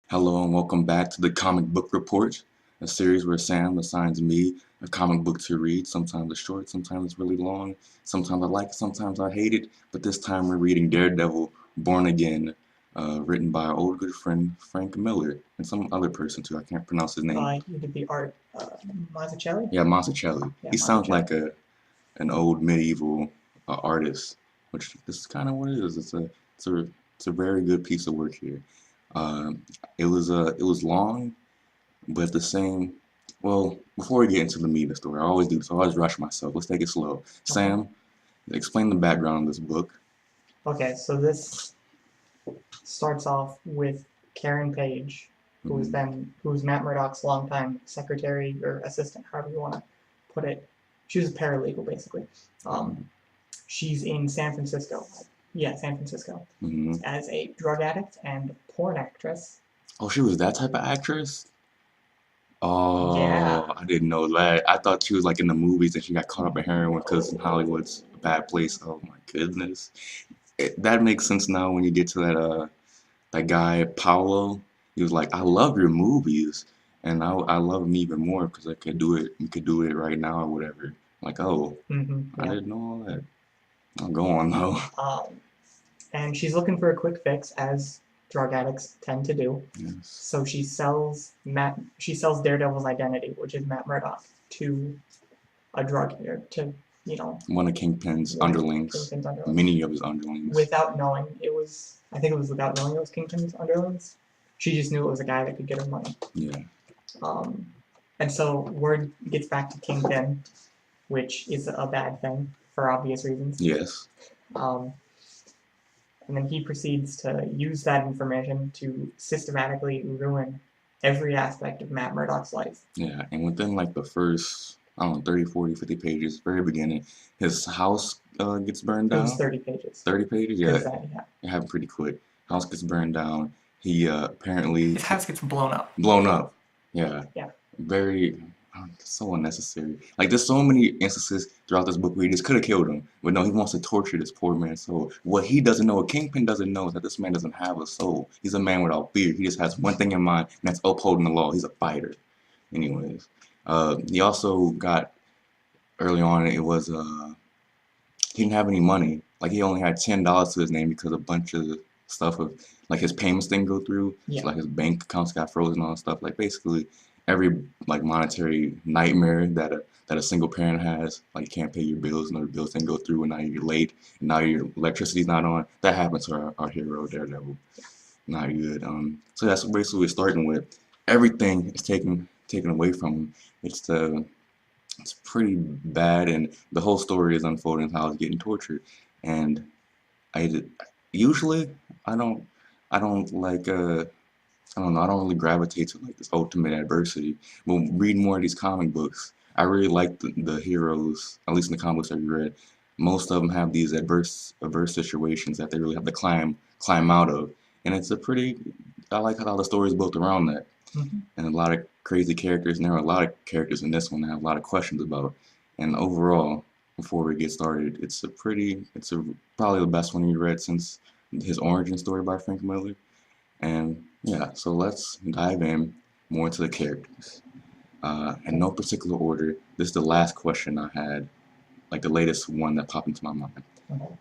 Hello and welcome back to the Comic Book Report, a series where Sam assigns me a comic book to read. Sometimes it's short, sometimes it's really long, sometimes I like it, sometimes I hate it, but this time we're reading Daredevil, Born Again, written by our old good friend Frank Miller and some other person too. I can't pronounce his name. You did the art, Mazzucchelli? Yeah, Monticelli. Yeah, He sounds Mazzucchelli. like an old medieval artist, which this is kind of what it is. It's a very good piece of work here. Um, it was long, but the same. Well, before we get into the meat of the story, I always do this. I always rush myself. Let's take it slow. Okay. Sam, explain the background of this book. Okay, so this starts off with Karen Page, Hmm. who's Matt Murdock's longtime secretary or assistant, however you want to put it. She was a paralegal, basically. Um, she's in San Francisco. Yeah, San Francisco, Hmm. as a drug addict and porn actress. Oh, she was that type of actress? Yeah. Oh, I didn't know that. I thought she was like in the movies and she got caught up in heroin because Hollywood's a bad place. Oh my goodness. That makes sense now when you get to that guy Paulo. He was like, I love your movies, and I love him even more because I could do it. We could do it right now or whatever. Like, oh, I Yeah. didn't know all that. I'll go on though. Um, and she's looking for a quick fix, as drug addicts tend to do. Yes. So she sells Daredevil's identity, which is Matt Murdock, to a drug dealer, to One of Kingpin's one of underlings, Kingpin's underlings, many of his underlings. without knowing it was. I think it was without knowing it was Kingpin's underlings. She just knew it was a guy that could get her money. Yeah. Um, and so word gets back to Kingpin, which is a bad thing for obvious reasons. Yes. Um, and then he proceeds to use that information to systematically ruin every aspect of Matt Murdock's life. Yeah. And within like the first, I don't know, 30, 40, 50 pages, very beginning, his house gets burned It was down. 30 pages. 30 pages? Yeah. It happened pretty quick. House gets burned down. He apparently His house gets blown up. blown up. Yeah. Yeah. Very so unnecessary. Like there's so many instances throughout this book where he just could have killed him, but no, he wants to torture this poor man's soul. What he doesn't know, what Kingpin doesn't know, is that this man doesn't have a soul. He's a man without fear. He just has one thing in mind, and that's upholding the law. He's a fighter. Anyways, he also got early on. It was he didn't have any money. Like he only had $10 to his name because a bunch of stuff of like his payments didn't go through. Yeah. So like his bank accounts got frozen and all that stuff. Like basically every like monetary nightmare that a single parent has, like you can't pay your bills and your bills didn't go through and now you're late and now your electricity's not on. That happens to our hero Daredevil. Not good. So that's basically what we're starting with. Everything is taken away from him. It's the it's pretty bad, and the whole story is unfolding how he's getting tortured. And I usually I don't I don't like I don't know I don't really gravitate to like this ultimate adversity. But reading more of these comic books, I really like the heroes. At least in the comic books I've read, most of them have these adverse situations that they really have to climb out of, and it's a pretty. I like how the story is built around that and a lot of crazy characters. And there are a lot of characters in this one that I have a lot of questions about. And overall, before we get started, it's a probably the best one you read since his origin story by Frank Miller. And yeah, so let's dive in more into the characters. In no particular order, this is the last question I had, like the latest one that popped into my mind.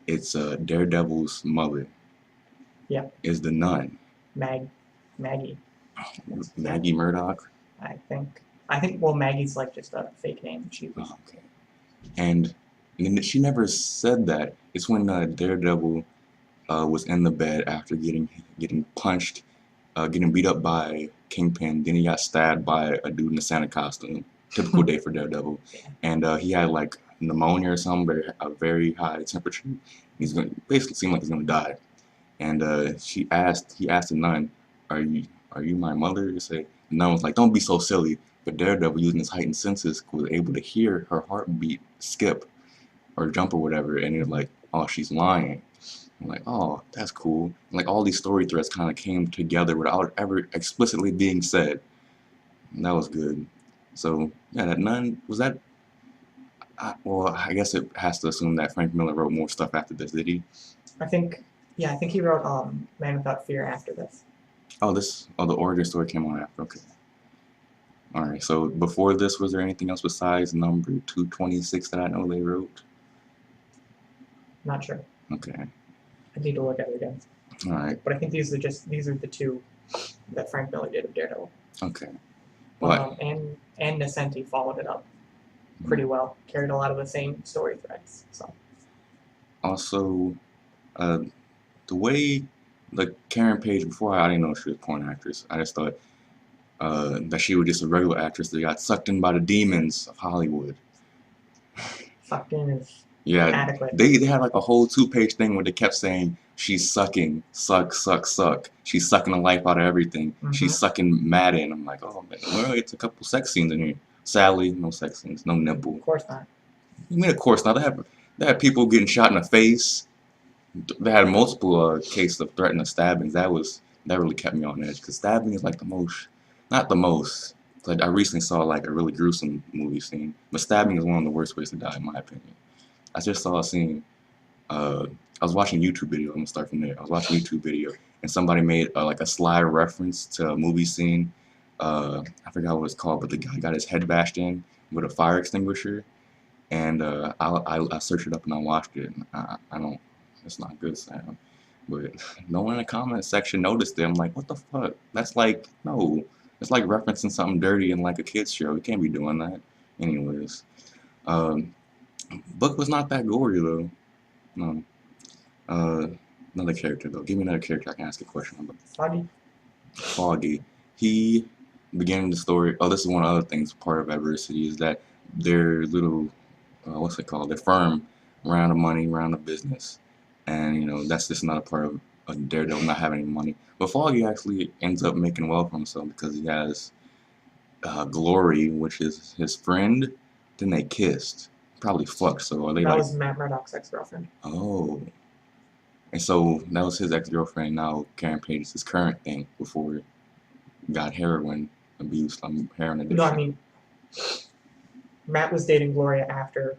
It's Daredevil's mother. Yeah. Is the nun. Maggie. Maggie Murdock. I think. Well, Maggie's like just a fake name. She was. Oh, okay. And she never said that. It's when Daredevil was in the bed after getting punched, getting beat up by Kingpin. Then he got stabbed by a dude in a Santa costume. Typical day for Daredevil. And he had like pneumonia or something, a very high temperature. He's going basically seemed like he's gonna die. And he asked the nun, are you my mother? To say, the nun was like, don't be so silly. But Daredevil, using his heightened senses, was able to hear her heartbeat skip or jump or whatever, and he was like, oh, she's lying. I'm like, oh, that's cool. And like all these story threads kind of came together without ever explicitly being said. And that was good. So yeah, that nun was that. Well, I guess it has to assume that Frank Miller wrote more stuff after this, did he? I think. Yeah, I think he wrote Man Without Fear after this. The origin story came on after. Okay. All right. So before this, was there anything else besides number 226 that I know they wrote? Not sure. Okay. I need to look at it again. All right. But I think these are the two that Frank Miller did of Daredevil. Okay. But, What? and Nesenti followed it up pretty well. Carried a lot of the same story threads. So Also, uh, the way like Karen Page before I didn't know she was a porn actress. I just thought that she was just a regular actress that got sucked in by the demons of Hollywood. sucked in is Yeah, adequate. they had like a whole 2-page thing where they kept saying she's sucking, suck, suck, suck. She's sucking the life out of everything. She's sucking Madden. I'm like, oh man, well, it's a couple sex scenes in here. Sadly, no sex scenes, no nipple. Of course not. I mean, of course not. They had people getting shot in the face. They had multiple cases of threatening stabbings. That really kept me on edge because stabbing is like the most, not the most. Like I recently saw like a really gruesome movie scene, but stabbing is one of the worst ways to die in my opinion. I just saw a scene. I was watching a YouTube video. I'm gonna start from there. I was watching a YouTube video, and somebody made like a sly reference to a movie scene. I forgot what it's called, but the guy got his head bashed in with a fire extinguisher, and I searched it up and I watched it. And I don't. It's not good sound, but no one in the comment section noticed it. I'm like, what the fuck? That's like no. It's like referencing something dirty in like a kids show. You can't be doing that. Anyways, um, book was not that gory though. No. Another character though. Give me another character I can ask a question about. Foggy. Foggy. He began the story. Oh, this is one of the other things. Part of adversity is that their little, what's it called? Their firm ran out of money, ran out of business, and you know that's just not a part of a Daredevil not having any money. But Foggy actually ends up making well for himself because he has Glory, which is his friend. Then they kissed. Probably fucked. So are they That like? was Matt Murdock's ex-girlfriend. Oh. And so that was his ex-girlfriend. Now Karen Page is his current thing before he got heroin abuse, heroin addiction. No, I mean, Matt was dating Gloria after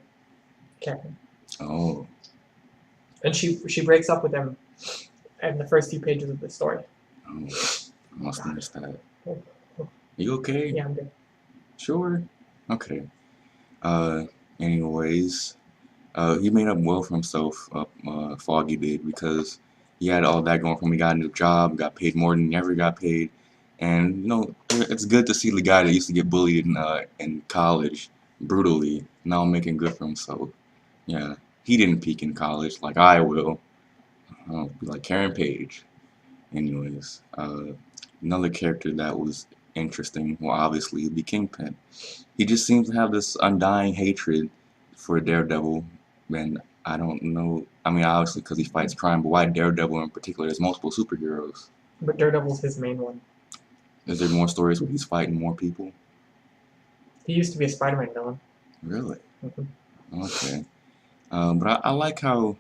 Karen. Oh. And she breaks up with him in the first few pages of the story. Oh. I must have missed that. Oh. You okay? Yeah, I'm good. Sure. Okay. Anyways, he made up well for himself, Foggy did, because he had all that going for him. He got a new job, got paid more than he ever got paid. And, you know, it's good to see the guy that used to get bullied in college brutally now making good for himself. Yeah, he didn't peak in college like I will. I'll be like Karen Page. Anyways, another character that was interesting, well, obviously, would be Kingpin. He just seems to have this undying hatred for Daredevil, and I don't know. I mean, obviously, because he fights crime, but why Daredevil in particular? There's multiple superheroes. But Daredevil's his main one. Is there more stories where he's fighting more people? He used to be a Spider-Man villain. Really? Mm-hmm. Okay. But I like how.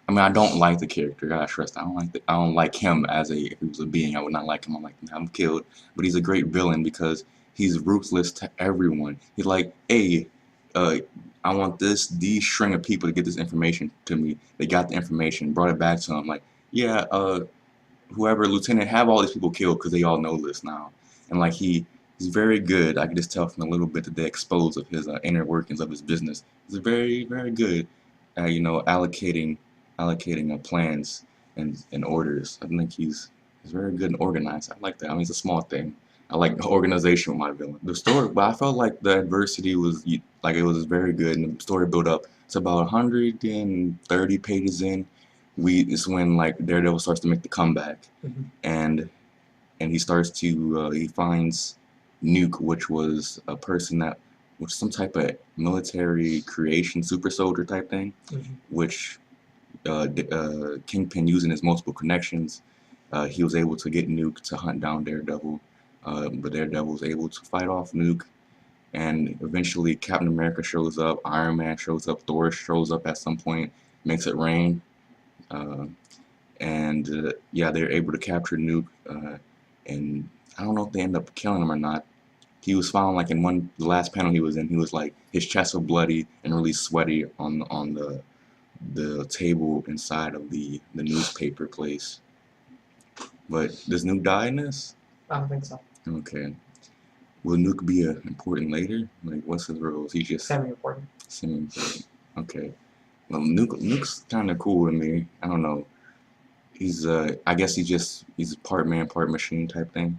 I mean, I don't like the character. I gotta stress that. I don't like him as if he was a being. I would not like him. I like to have him killed. But he's a great villain because he's ruthless to everyone. He's like, hey, I want these string of people to get this information to me. They got the information, brought it back to him. Like, yeah, whoever lieutenant, have all these people killed because they all know this now. And like he's very good. I can just tell from a little bit that they expose of his inner workings of his business. He's very good at allocating plans and orders. I think he's very good and organized. I like that. I mean, it's a small thing. I like organization with my villain. The story, but I felt like the adversity was like it was very good, and the story built up. It's about 130 pages in. It's when like Daredevil starts to make the comeback, and he starts to he finds Nuke, which was a person that was some type of military creation, super soldier type thing, which Kingpin, using his multiple connections, he was able to get Nuke to hunt down Daredevil, but Daredevil was able to fight off Nuke, and eventually Captain America shows up, Iron Man shows up, Thor shows up at some point, makes it rain, and yeah, they're able to capture Nuke, and I don't know if they end up killing him or not. He was found like in the last panel he was in, he was like his chest was bloody and really sweaty on the table inside of the newspaper place. But does Nuke die in this? I don't think so. Okay. Will Nuke be important later? Like, what's his role? Is he just Semi-important. semi-important? Okay. Well, Nuke's kind of cool to me. I don't know. He's I guess he's part man, part machine type thing.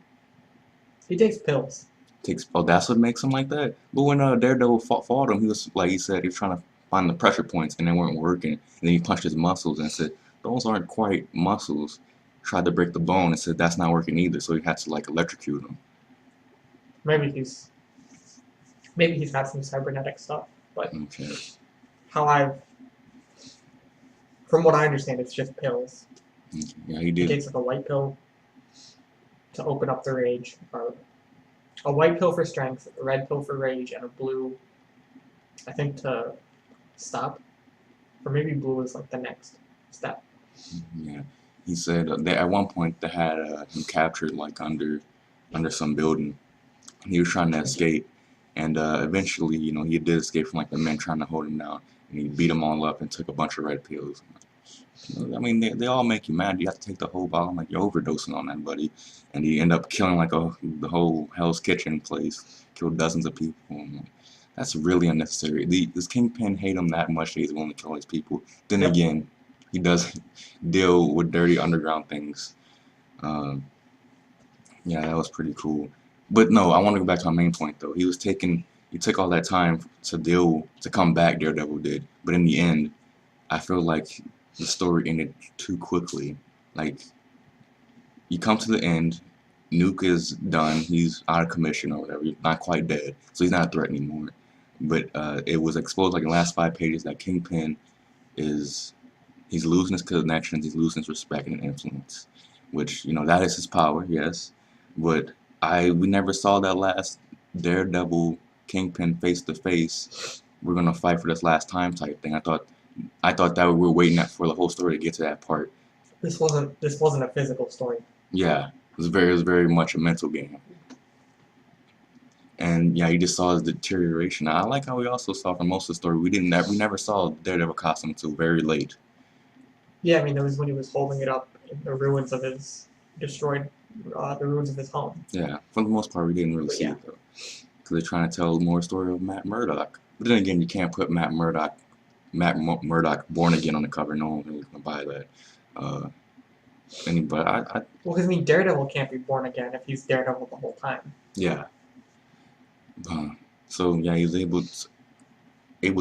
He takes pills. That's what makes him like that. But when Daredevil fought him, he was like he said he was trying to find the pressure points and they weren't working. And then he punched his muscles and said those aren't quite muscles. Tried to break the bone and said that's not working either. So he had to like electrocute him. Maybe he's got some cybernetic stuff, but Okay. from what I understand, it's just pills. Yeah, he He did. takes like a white pill to open up the rage, or a white pill for strength, a red pill for rage, and a blue, I think, to stop. Or maybe blue is like the next step. Yeah. He said that at one point they had him captured like under some building. He was trying to escape, and eventually, he did escape from like the men trying to hold him down, and he beat them all up and took a bunch of red pills. I mean, they all make you mad. You have to take the whole bottle. I'm like, you're overdosing on that, buddy. And he end up killing like the whole Hell's Kitchen place, killed dozens of people. I'm like, that's really unnecessary. Does Kingpin hate him that much that he's willing to kill all these people? Then Yep. again, he does deal with dirty underground things. Um, yeah, that was pretty cool. But no, I want to go back to my main point though. He took all that time to come back. Daredevil did, but in the end, I feel like the story ended too quickly. Like, you come to the end, Nuke is done, he's out of commission or whatever, he's not quite dead, so he's not a threat anymore. But it was exposed like in the last 5 pages that Kingpin he's losing his connections, he's losing his respect and influence. Which, that is his power, yes. But we never saw that last Daredevil Kingpin face to face. We're gonna fight for this last time type thing. I thought that we were waiting for the whole story to get to that part. This wasn't a physical story. Yeah, it was very much a mental game. And yeah, you just saw his deterioration. I like how we also saw for most of the story we never saw Daredevil costume until very late. Yeah, I mean, there was when he was holding it up in the ruins of his destroyed, the ruins of his home. Yeah, for the most part we didn't really But see yeah. it though, because they're trying to tell more story of Matt Murdock. But then again, you can't put Matt Murdock born again on the cover. No one really gonna buy that. But Well, because I mean, Daredevil can't be born again if he's Daredevil the whole time. yeah. So yeah, he's able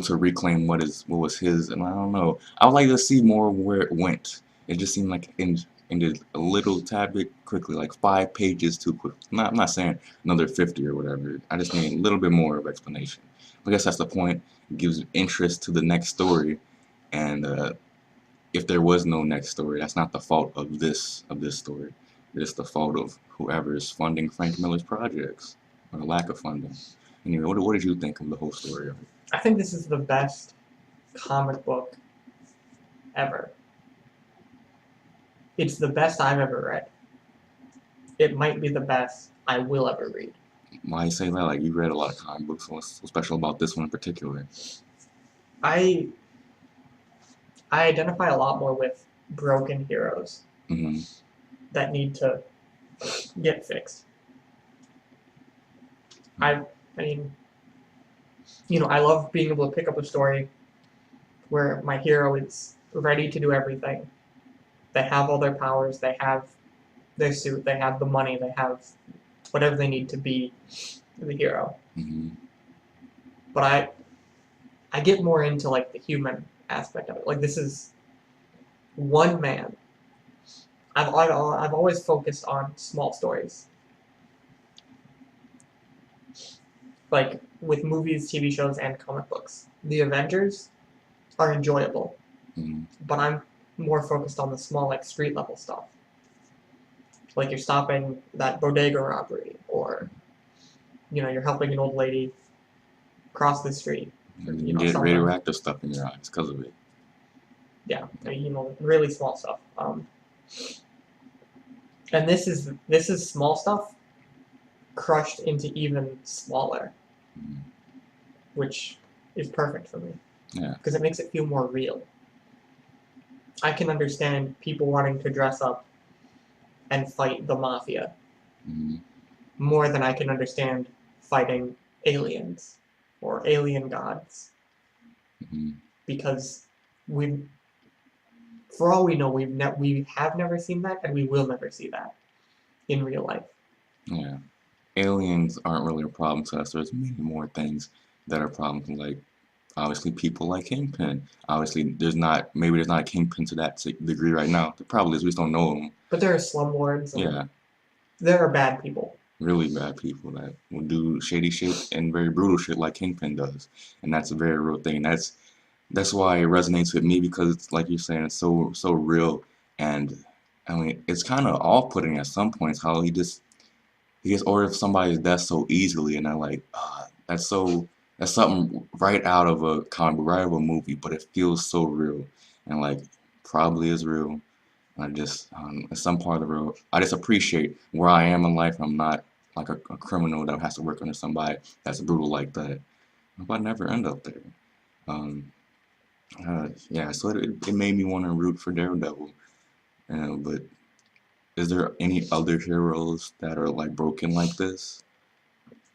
to reclaim what was his, and I don't know. I would like to see more where it went. It just seemed like it ended a little tad bit quickly, like 5 pages too quick. I'm not saying another 50 or whatever. I just need a little bit more of explanation. I guess that's the point. It gives interest to the next story, and if there was no next story, that's not the fault of this story. It's the fault of whoever is funding Frank Miller's projects, or the lack of funding. Anyway, what did you think of the whole story of it? I think this is the best comic book ever. It's the best I've ever read. It might be the best I will ever read. Why you say that? Like, you read a lot of comic books. What's so special about this one in particular? I identify a lot more with broken heroes Hmm. that need to get fixed. I mean, I love being able to pick up a story where my hero is ready to do everything. They have all their powers, they have their suit, they have the money, they have whatever they need to be the hero. Hmm. But I get more into like the human aspect of it. Like, this is one man. I've always focused on small stories. Like with movies, TV shows, and comic books. The Avengers are enjoyable, Hmm. but I'm more focused on the small, like street level stuff. Like you're stopping that bodega robbery, or you're helping an old lady cross the street. You get Something. radioactive stuff in your eyes because of it. Yeah, really small stuff. And this is small stuff crushed into even smaller, Hmm. which is perfect for me. Yeah. Because it makes it feel more real. I can understand people wanting to dress up and fight the mafia Mm-hmm. more than I can understand fighting aliens or alien gods, Mm-hmm. because we, for all we know, we have never seen that, and we will never see that in real life. Yeah. Aliens aren't really a problem to us. There's many more things that are problems, like obviously people like Kingpin. Obviously, maybe there's not a Kingpin to that degree right now. There probably is. We just don't know them. But there are slumlords, and Yeah, there are bad people. really bad people that will do shady shit and very brutal shit like Kingpin does, and that's a very real thing. That's why it resonates with me because it's like you're saying, it's so real, and I mean, it's kind of off-putting at some points how he just orders somebody's death so easily, and I'm like, that's something right out of a comic book, right out of a movie, but it feels so real, and like probably is real. I just in some part of the road, I just appreciate where I am in life. I'm not like a criminal that has to work under somebody that's brutal like that. If I never end up there. Um, yeah, so it made me want to root for Daredevil. But is there any other heroes that are like broken like this?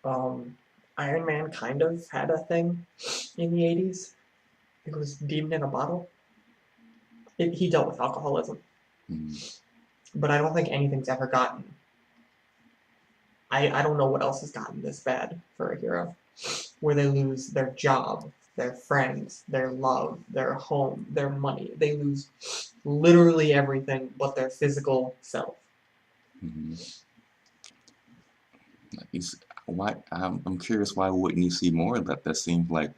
Um, Iron Man kind of had a thing in the 80s. It was Demon in a Bottle. He dealt with alcoholism, Mm, but I don't think anything's ever gotten. I don't know what else has gotten this bad for a hero, where they lose their job, their friends, their love, their home, their money. They lose literally everything but their physical self. mm. He's, why? I'm curious. Why wouldn't you see more of that? That seems like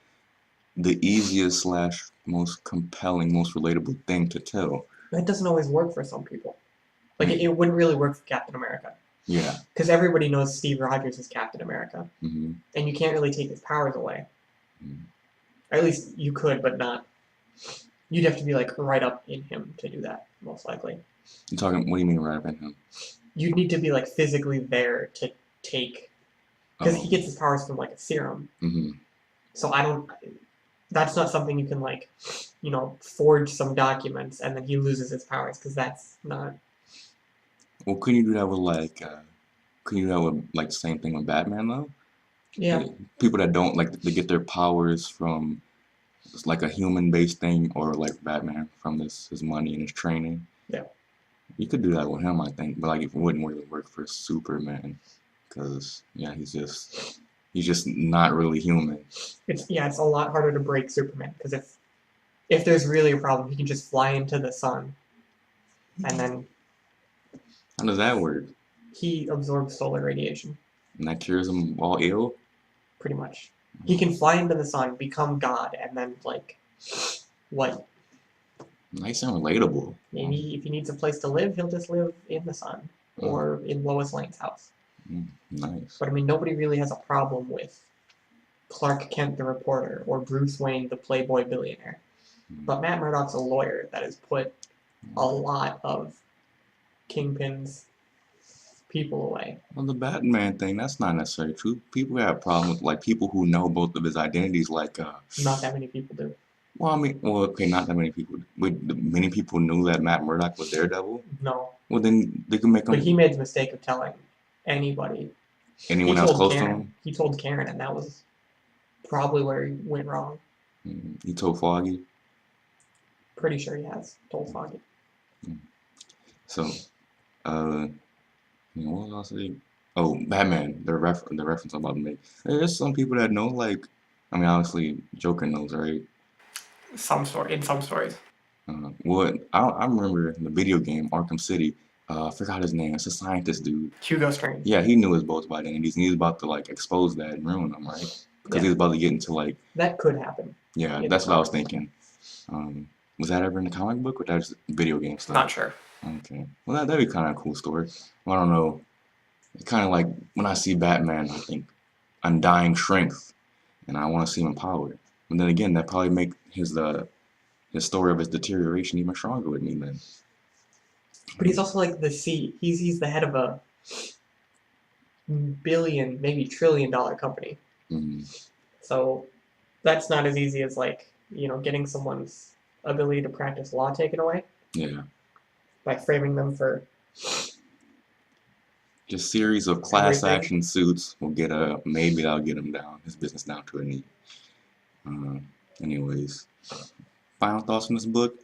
the easiest slash most compelling, most relatable thing to tell. That doesn't always work for some people. I Like, mean, it wouldn't really work for Captain America, yeah. because everybody knows Steve Rogers is Captain America, Hmm. and you can't really take his powers away. Hmm. Or at least you could, but not. You'd have to be like right up in him to do that, most likely. You talking? What do you mean right up in him? You'd need to be like physically there to take, because Oh. he gets his powers from like a serum. Hmm. So I don't. That's not something you can like, forge some documents and then he loses his powers, because that's not. Well, couldn't you do that with like? Couldn't you do that with like the same thing with Batman though? Yeah, Like, people that don't like they get their powers from it's like a human-based thing, or like Batman from his money and his training. yeah. You could do that with him, I think, but like it wouldn't really work for Superman, because yeah, he's just not really human. It's a lot harder to break Superman, because if there's really a problem, he can just fly into the sun, and then How does that work? he absorbs solar radiation, And that cures him all ill? pretty much. He can fly into the sun, become God, and then like, what? Nice and relatable. Maybe if he needs a place to live, he'll just live in the sun Mm, or in Lois Lane's house. nice. But I mean, nobody really has a problem with Clark Kent the reporter or Bruce Wayne the playboy billionaire. But Matt Murdock's a lawyer that has put a lot of Kingpin's people away. Well, the Batman thing, that's not necessarily true. People have problems with like people who know both of his identities, like Not that many people do. well, I mean, well, okay, not that many people. Wait, many people knew that Matt Murdock was Daredevil. No. Well, then they can make But he him made the mistake of telling anybody. He anyone else told close to Karen. him. He told Karen, and that was probably where he went wrong. He told Foggy. Pretty sure he has told Foggy. So, what was I saying? Oh, Batman. The reference I'm about to make. There's some people that know, like, I mean, obviously Joker knows, right? In some stories. I remember in the video game Arkham City. I forgot his name. It's a scientist dude. Hugo Strange. Yeah, he knew his both identities, and he was about to like expose that and ruin them, right? Because he Yeah. was about to get into like, That could happen. yeah, in that's the what I was comics. thinking. Was that ever in the comic book, or that was video game stuff? Not sure. Okay, well that'd be kind of a cool story. Well, I don't know. It's kind of like when I see Batman, I think undying strength, and I want to see him empowered. But then again, that probably make his story of his deterioration even stronger with me then. But he's also like the C. He's the head of a billion, maybe $1 trillion company. Mm, So that's not as easy as like, getting someone's ability to practice law taken away yeah. by framing them for Just series of class everything. action suits will get maybe that'll get him down, his business down to a knee. Anyways, final thoughts on this book.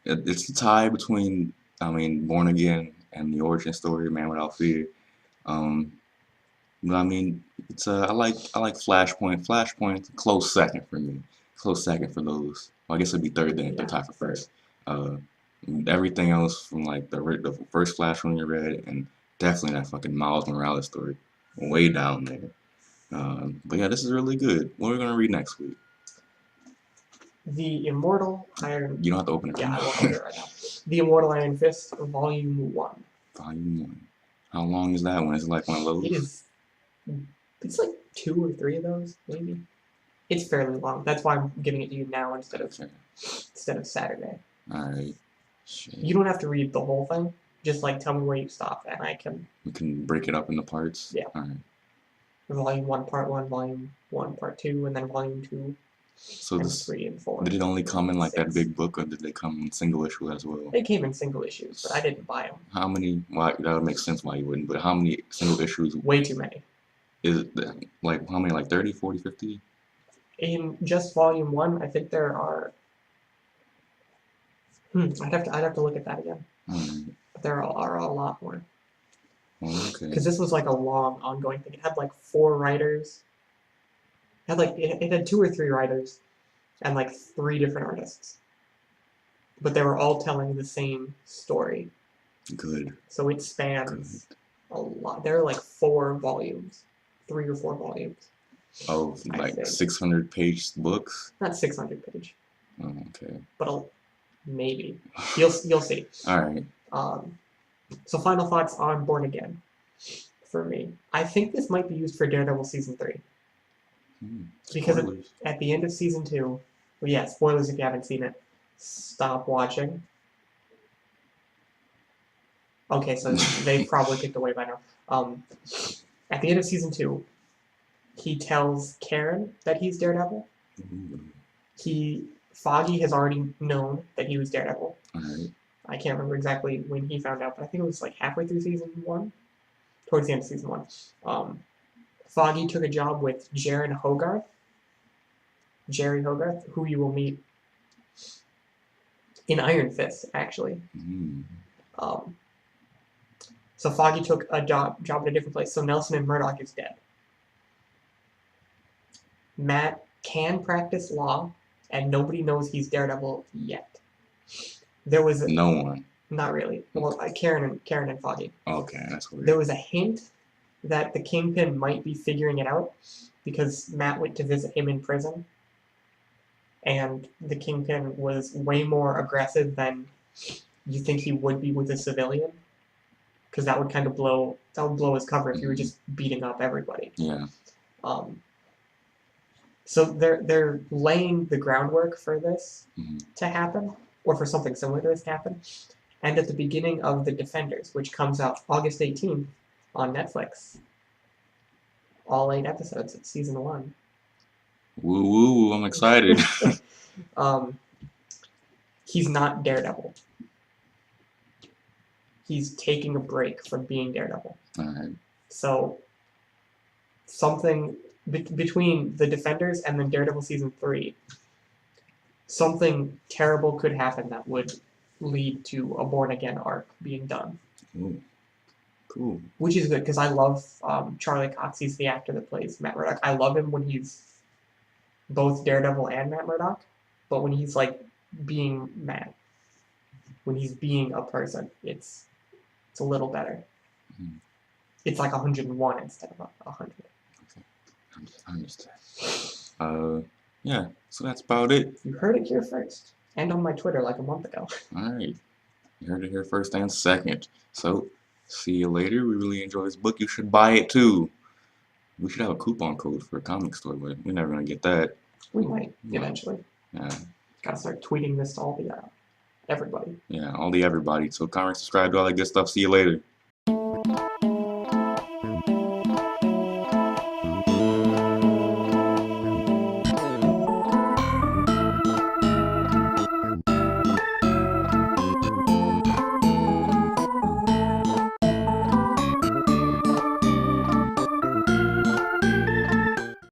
It's the tie between, I mean, Born Again and the origin story, Man Without Fear. Um, but I mean, it's I like Flashpoint. Flashpoint's a close second for me. Close second for those. Well, I guess it'd be third then if they're Yeah, tied for first. Uh, Everything else from like the first Flash one you read, and definitely that fucking Miles Morales story, way down there. But yeah, this is really good. What are we gonna read next week? The Immortal Iron. You don't have to open it right Yeah, now. I won't open it right now. The Immortal Iron Fist, Volume 1. Volume 1. How long is that one? Is it like one of those? It is. It's like 2 or 3 of those, maybe. It's fairly long. That's why I'm giving it to you now instead of Saturday. Alright. Shit. You don't have to read the whole thing. Just like tell me where you stop, and I can. We can break it up into parts. Yeah. Alright. Volume 1, Part 1, Volume 1, Part 2, and then Volume 2. So and this 3 and 4. did it only come in like 6. that big book, or did they come in single issue as well? They came in single issues, but I didn't buy them. How many? Why that would make sense why you wouldn't. But how many single issues? Way too many. Is it like how many? Like 30, 40, 50? In just Volume 1, I think there are. I'd have to look at that again. But there are a lot more. Okay. Because this was like a long, ongoing thing. It had like 4 writers. It had 2 or 3 writers, and like 3 different artists. But they were all telling the same story. Good. So it spans a lot. There are like 4 volumes, 3 or 4 volumes. Oh, like 600-page books? Not 600 page. Oh, okay. But maybe you'll see. All right. So final thoughts on Born Again. For me, I think this might be used for Daredevil season 3. Because at the end of season 2, well, yeah, spoilers if you haven't seen it. Stop watching. Okay, so they probably kicked away by now. At the end of season 2, he tells Karen that he's Daredevil. Foggy has already known that he was Daredevil. Alright. I can't remember exactly when he found out, but I think it was like halfway through season 1, towards the end of season 1. Foggy took a job with Jerry Hogarth, who you will meet in Iron Fist, actually. So Foggy took a job in a different place. So Nelson and Murdoch is dead. Matt can practice law, and nobody knows he's Daredevil yet. There was no one. Not really. Well, Karen and Foggy. Okay, that's weird. There was a hint that the Kingpin might be figuring it out because Matt went to visit him in prison, and the Kingpin was way more aggressive than you think he would be with a civilian, because that would kind of blow his cover if you were just beating up everybody. Yeah. So they're laying the groundwork for this to happen, or for something similar to this to happen. And at the beginning of The Defenders, which comes out August 18th on Netflix, all 8 episodes of season 1. Woo woo! I'm excited. He's not Daredevil. He's taking a break from being Daredevil. All right. So something between The Defenders and then Daredevil season 3, something terrible could happen that would lead to a Born Again arc being done. Ooh. Cool. Which is good, because I love Charlie Cox. He's the actor that plays Matt Murdock. I love him when he's both Daredevil and Matt Murdock, but when he's like being Matt, when he's being a person, it's a little better. It's like 101 instead of 100. Okay, I understand. Yeah, so that's about it. You heard it here first, and on my Twitter like a month ago. Alright, you heard it here first and second. So, see you later. We really enjoy this book. You should buy it too. We should have a coupon code for a comic store, but we're never gonna get that. We might eventually. Yeah. Gotta start tweeting this to all the everybody. Yeah, all the everybody. So comment, subscribe, do all that good stuff. See you later.